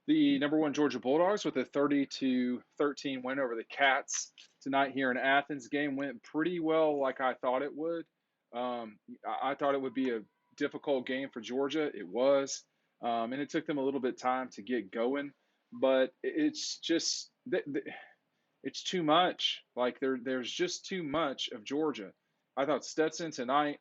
The number one Georgia Bulldogs with a 30-13 win over the Cats tonight here in Athens. Game went pretty well, like I thought it would. I thought it would be a difficult game for Georgia. It was, and it took them a little bit of time to get going. But it's just it's too much. Like there's just too much of Georgia. I thought Stetson tonight,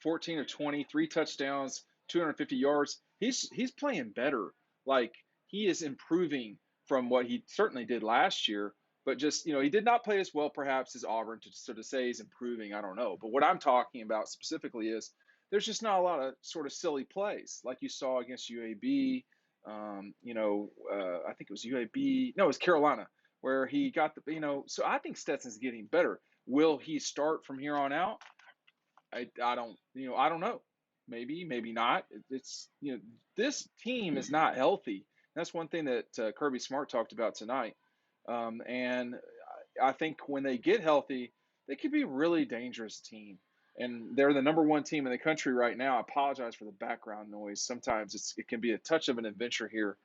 14 of 20, three touchdowns, 250 yards. He's playing better. Like he is improving from what he certainly did last year. But just he did not play as well perhaps as Auburn to sort of say he's improving. I don't know. But what I'm talking about specifically is there's just not a lot of sort of silly plays like you saw against UAB. I think it was UAB. No, it was Carolina where he got the. So I think Stetson's getting better. Will he start from here on out? I don't I don't know. Maybe not. It's this team is not healthy. That's one thing that Kirby Smart talked about tonight. And I think when they get healthy, they could be a really dangerous team. And they're the number one team in the country right now. I apologize for the background noise. Sometimes it can be a touch of an adventure here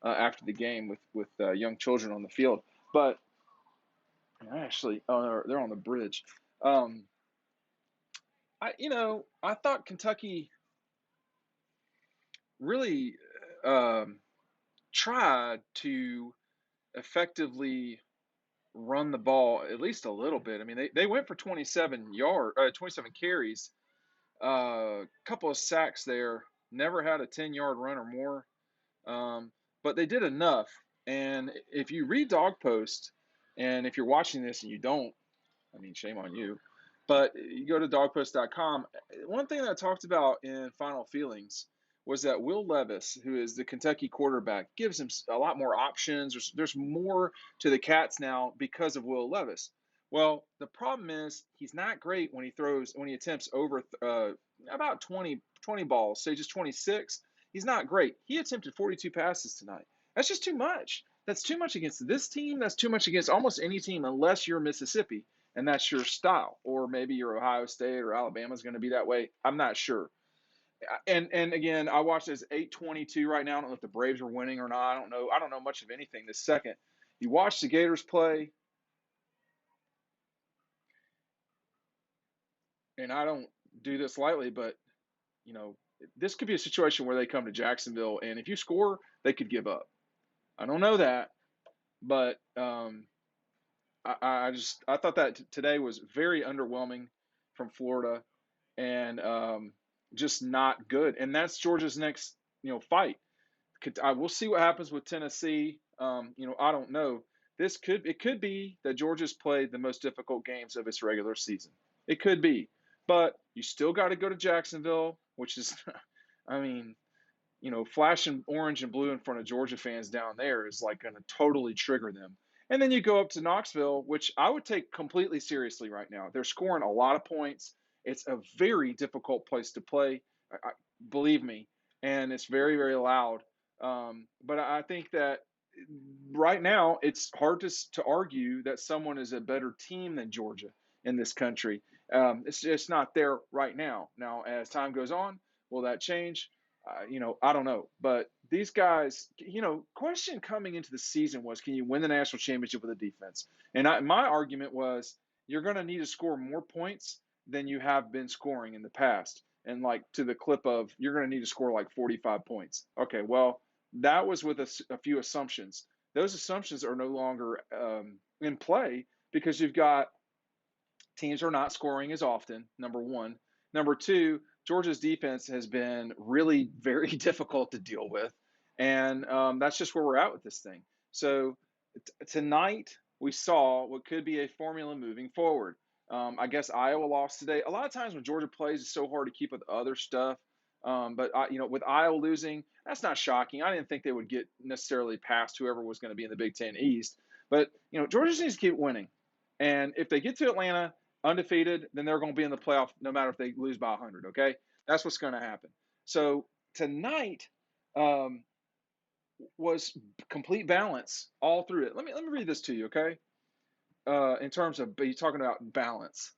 after the game with young children on the field. But actually, they're on the bridge. Um, I thought Kentucky really tried to effectively run the ball at least a little bit. I mean, they went for 27 carries, a couple of sacks there. Never had a 10-yard run or more, but they did enough. And if you read Dog Post, and if you're watching this and you don't, I mean, shame on you. But you go to dogpost.com. One thing that I talked about in Final Feelings was that Will Levis, who is the Kentucky quarterback, gives him a lot more options. There's more to the Cats now because of Will Levis. Well, the problem is he's not great when he attempts over about 20 balls, say just 26. He's not great. He attempted 42 passes tonight. That's just too much. That's too much against this team. That's too much against almost any team unless you're Mississippi and that's your style. Or maybe your Ohio State or Alabama's going to be that way. I'm not sure. And again, I watched this 8-22 right now. I don't know if the Braves are winning or not. I don't know. I don't know much of anything this second. You watch the Gators play, and I don't do this lightly, but you know, this could be a situation where they come to Jacksonville, and if you score, they could give up. I don't know that, but I thought that today was very underwhelming from Florida, and just not good. And that's Georgia's next fight. I will see what happens with Tennessee. I don't know. It could be that Georgia's played the most difficult games of its regular season. It could be, but you still got to go to Jacksonville, which is, I mean, flashing orange and blue in front of Georgia fans down there is like going to totally trigger them. And then you go up to Knoxville, which I would take completely seriously right now. They're scoring a lot of points. It's a very difficult place to play, believe me, and it's very, very loud. But I think that right now it's hard to argue that someone is a better team than Georgia in this country. It's just not there right now. Now, as time goes on, will that change? I don't know. But these guys, question coming into the season was, can you win the national championship with a defense? And my argument was, you're going to need to score more points than you have been scoring in the past. And like to the clip of, you're going to need to score like 45 points. Okay, well, that was with a few assumptions. Those assumptions are no longer in play because you've got teams are not scoring as often, number one. Number two, Georgia's defense has been really very difficult to deal with. And that's just where we're at with this thing. So tonight, we saw what could be a formula moving forward. I guess Iowa lost today. A lot of times when Georgia plays, it's so hard to keep with other stuff. But with Iowa losing, that's not shocking. I didn't think they would get necessarily past whoever was going to be in the Big Ten East. But Georgia needs to keep winning, and if they get to Atlanta undefeated, then they're going to be in the playoff no matter if they lose by 100. Okay, that's what's going to happen. So tonight um, was complete balance all through it. Let me read this to you, okay? In terms of you talking about balance.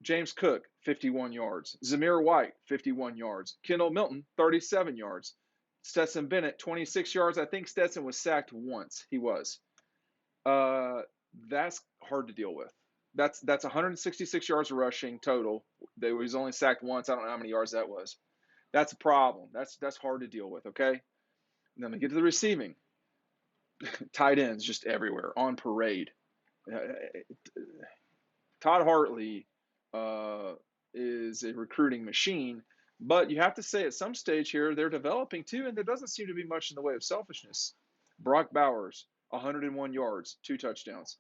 James Cook, 51 yards. Zamir White, 51 yards. Kendall Milton, 37 yards. Stetson Bennett, 26 yards. I think Stetson was sacked once. He was. Uh, that's hard to deal with. That's 166 yards of rushing total. They was only sacked once. I don't know how many yards that was. That's a problem. That's hard to deal with. Okay. And then we get to the receiving. Tight ends just everywhere on parade. Uh, Todd Hartley is a recruiting machine, but you have to say at some stage here they're developing too, and there doesn't seem to be much in the way of selfishness. Brock Bowers, 101 yards, 2 touchdowns.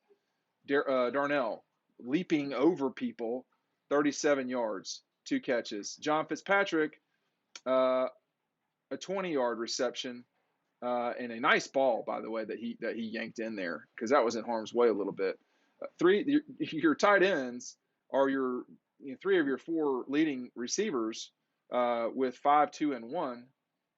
Darnell leaping over people, 37 yards, 2 catches. John Fitzpatrick, uh, a 20-yard reception, and a nice ball, by the way, that he yanked in there because that was in harm's way a little bit. Your tight ends are your 3 of your 4 leading receivers with 5, 2, and 1.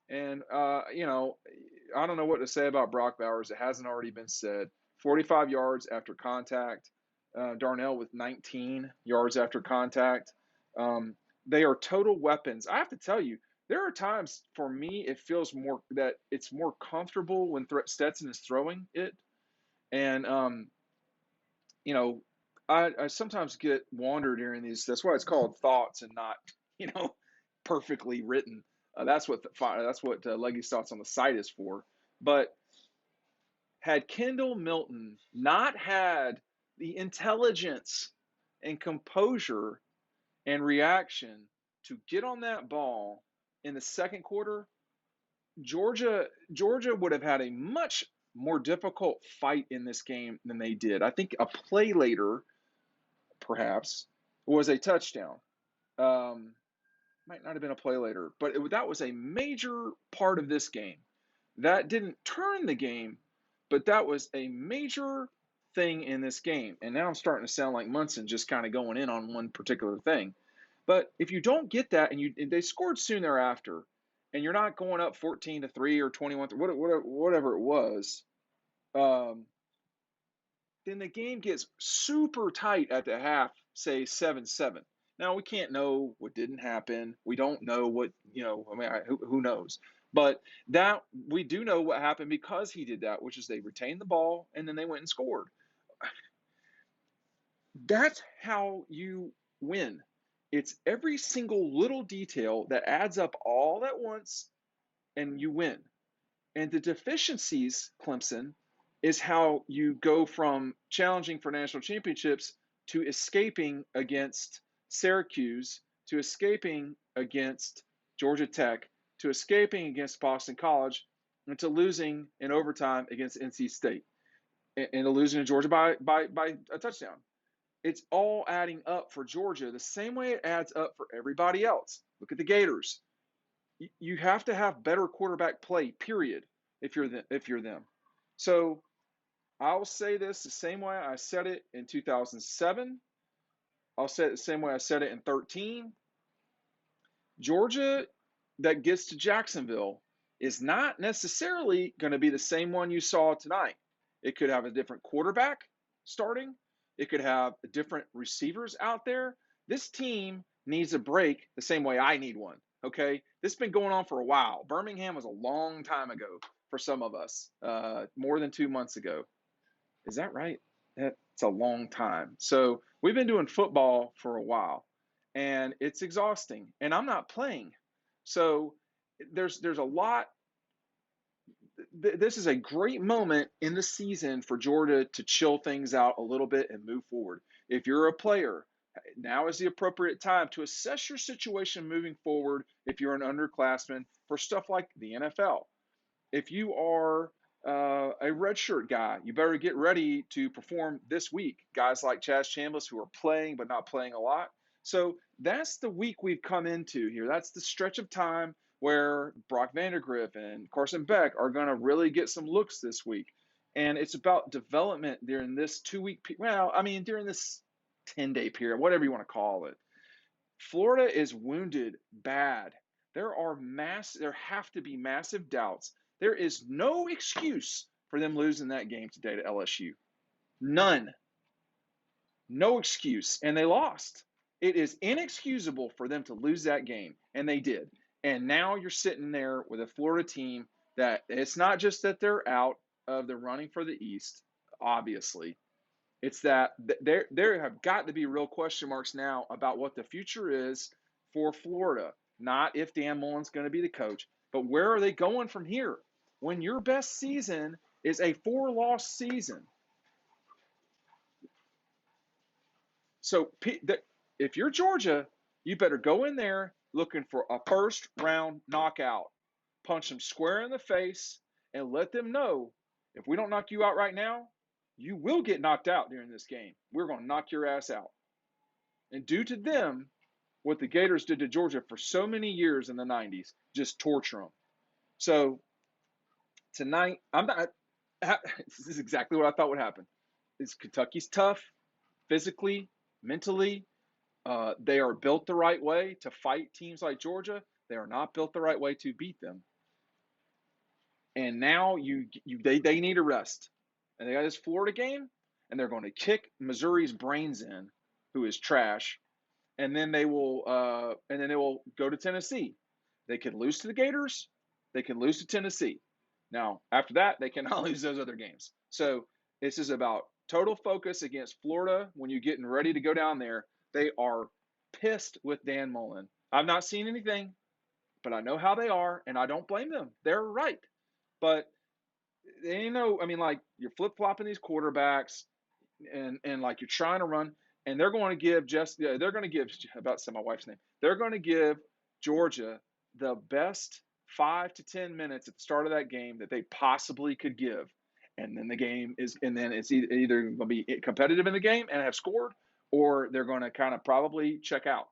And I don't know what to say about Brock Bowers. It hasn't already been said. 45 yards after contact. Darnell with 19 yards after contact. They are total weapons. I have to tell you, there are times for me it feels more that it's more comfortable when Stetson is throwing it, and you know, I sometimes get wandered during these. That's why it's called thoughts and not perfectly written. That's what Legge's thoughts on the site is for. But had Kendall Milton not had the intelligence and composure and reaction to get on that ball in the second quarter, Georgia would have had a much more difficult fight in this game than they did. I think a play later, perhaps, was a touchdown. Might not have been a play later, but that was a major part of this game. That didn't turn the game, but that was a major thing in this game. And now I'm starting to sound like Munson, just kind of going in on one particular thing. But if you don't get that, and they scored soon thereafter, and you're not going up 14-3 or 21, whatever it was, then the game gets super tight at the half, say 7-7. Now, we can't know what didn't happen. We don't know what, who knows? But that we do know what happened because he did that, which is they retained the ball and then they went and scored. That's how you win. It's every single little detail that adds up all at once and you win. And the deficiencies, Clemson, is how you go from challenging for national championships to escaping against Syracuse, to escaping against Georgia Tech, to escaping against Boston College, and to losing in overtime against NC State, and to losing to Georgia by a touchdown. It's all adding up for Georgia the same way it adds up for everybody else. Look at the Gators. You have to have better quarterback play, period, if you're them. So I'll say this the same way I said it in 2007. I'll say it the same way I said it in 2013. Georgia that gets to Jacksonville is not necessarily going to be the same one you saw tonight. It could have a different quarterback starting. It could have different receivers out there. This team needs a break the same way I need one, okay? This has been going on for a while. Birmingham was a long time ago for some of us, more than 2 months ago. Is that right? That's a long time. So we've been doing football for a while, and it's exhausting, and I'm not playing. So there's a lot. This is a great moment in the season for Georgia to chill things out a little bit and move forward. If you're a player, now is the appropriate time to assess your situation moving forward if you're an underclassman for stuff like the NFL. If you are a redshirt guy, you better get ready to perform this week. Guys like Chaz Chambliss who are playing but not playing a lot. So that's the week we've come into here. That's the stretch of time where Brock Vandagriff and Carson Beck are going to really get some looks this week. And it's about development during this 2-week, during this 10-day period, whatever you want to call it. Florida is wounded bad. There have to be massive doubts. There is no excuse for them losing that game today to LSU. None. No excuse. And they lost. It is inexcusable for them to lose that game, and they did. And now you're sitting there with a Florida team that it's not just that they're out of the running for the East, obviously. It's that there have got to be real question marks now about what the future is for Florida. Not if Dan Mullen's going to be the coach, but where are they going from here? When your best season is a 4-loss season. So if you're Georgia, you better go in there looking for a first round knockout. Punch them square in the face and let them know if we don't knock you out right now, you will get knocked out during this game. We're going to knock your ass out. And do to them what the Gators did to Georgia for so many years in the 90s, just torture them. So tonight, this is exactly what I thought would happen. Kentucky's tough, physically, mentally. They are built the right way to fight teams like Georgia. They are not built the right way to beat them. And now they need a rest. And they got this Florida game, and they're going to kick Missouri's brains in, who is trash. And then they will go to Tennessee. They can lose to the Gators. They can lose to Tennessee. Now, after that, they cannot lose those other games. So this is about total focus against Florida when you're getting ready to go down there. They are pissed with Dan Mullen. I've not seen anything, but I know how they are, and I don't blame them. They're right. But like you're flip-flopping these quarterbacks and like you're trying to run, and they're going to give about to say my wife's name. They're going to give Georgia the best 5 to 10 minutes at the start of that game that they possibly could give. And then it's either going to be competitive in the game and have scored, or they're going to kind of probably check out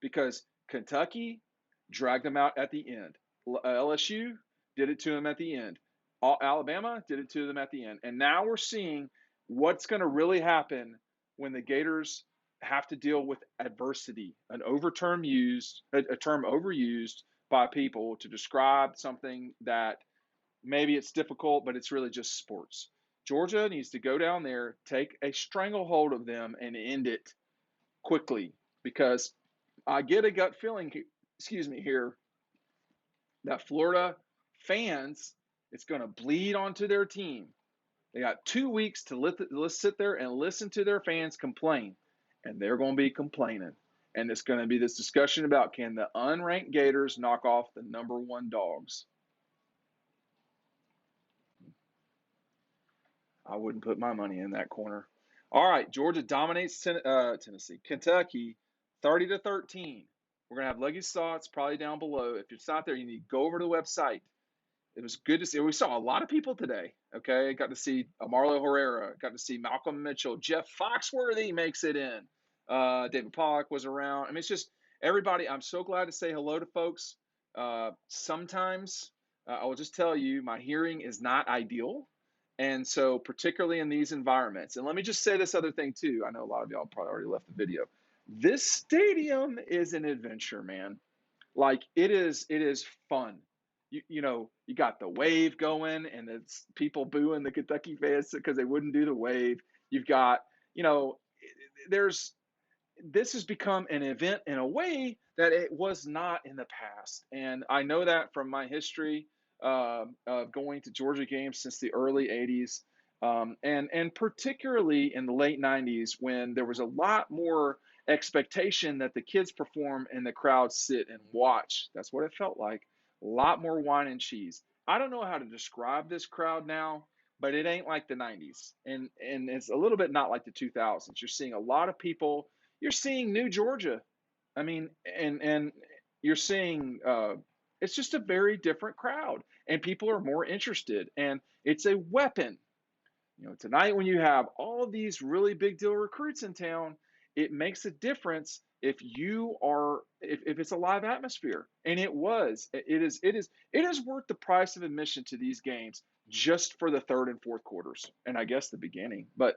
because Kentucky dragged them out at the end. LSU did it to them at the end. Alabama did it to them at the end. And now we're seeing what's going to really happen when the Gators have to deal with adversity, a term overused by people to describe something that maybe it's difficult, but it's really just sports. Georgia needs to go down there, take a stranglehold of them, and end it quickly because I get a gut feeling, here, that Florida fans, it's going to bleed onto their team. They got 2 weeks to let's sit there and listen to their fans complain, and they're going to be complaining. And it's going to be this discussion about can the unranked Gators knock off the number 1 Dogs. I wouldn't put my money in that corner. All right, Georgia dominates Tennessee. Kentucky, 30-13. We're going to have Legge's thoughts probably down below. If it's not there, you need to go over to the website. It was good to see. We saw a lot of people today. Okay, got to see Marlo Herrera. Got to see Malcolm Mitchell. Jeff Foxworthy makes it in. David Pollock was around. I mean, it's just everybody. I'm so glad to say hello to folks. Sometimes I will just tell you, my hearing is not ideal, and so particularly in these environments. And let me just say this other thing too. I know a lot of y'all probably already left the video. This stadium is an adventure, man. Like it is fun. You got the wave going, and it's people booing the Kentucky fans because they wouldn't do the wave. You've got, this has become an event in a way that it was not in the past. And I know that from my history of going to Georgia games since the early 80s, and particularly in the late 90s when there was a lot more expectation that the kids perform and the crowd sit and watch. That's what it felt like. A lot more wine and cheese. I don't know how to describe this crowd now, but it ain't like the 90s. And it's a little bit not like the 2000s. You're seeing a lot of people. You're seeing new Georgia. I mean, and you're seeing it's just a very different crowd, and people are more interested, and it's a weapon. Tonight when you have all of these really big deal recruits in town, it makes a difference if it's a live atmosphere. And it is worth the price of admission to these games just for the third and fourth quarters, and I guess the beginning. But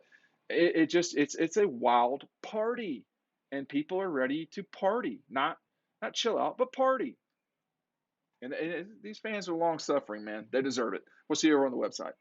it's a wild party, and people are ready to party, not chill out, but party. And these fans are long suffering, man. They deserve it. We'll see you over on the website.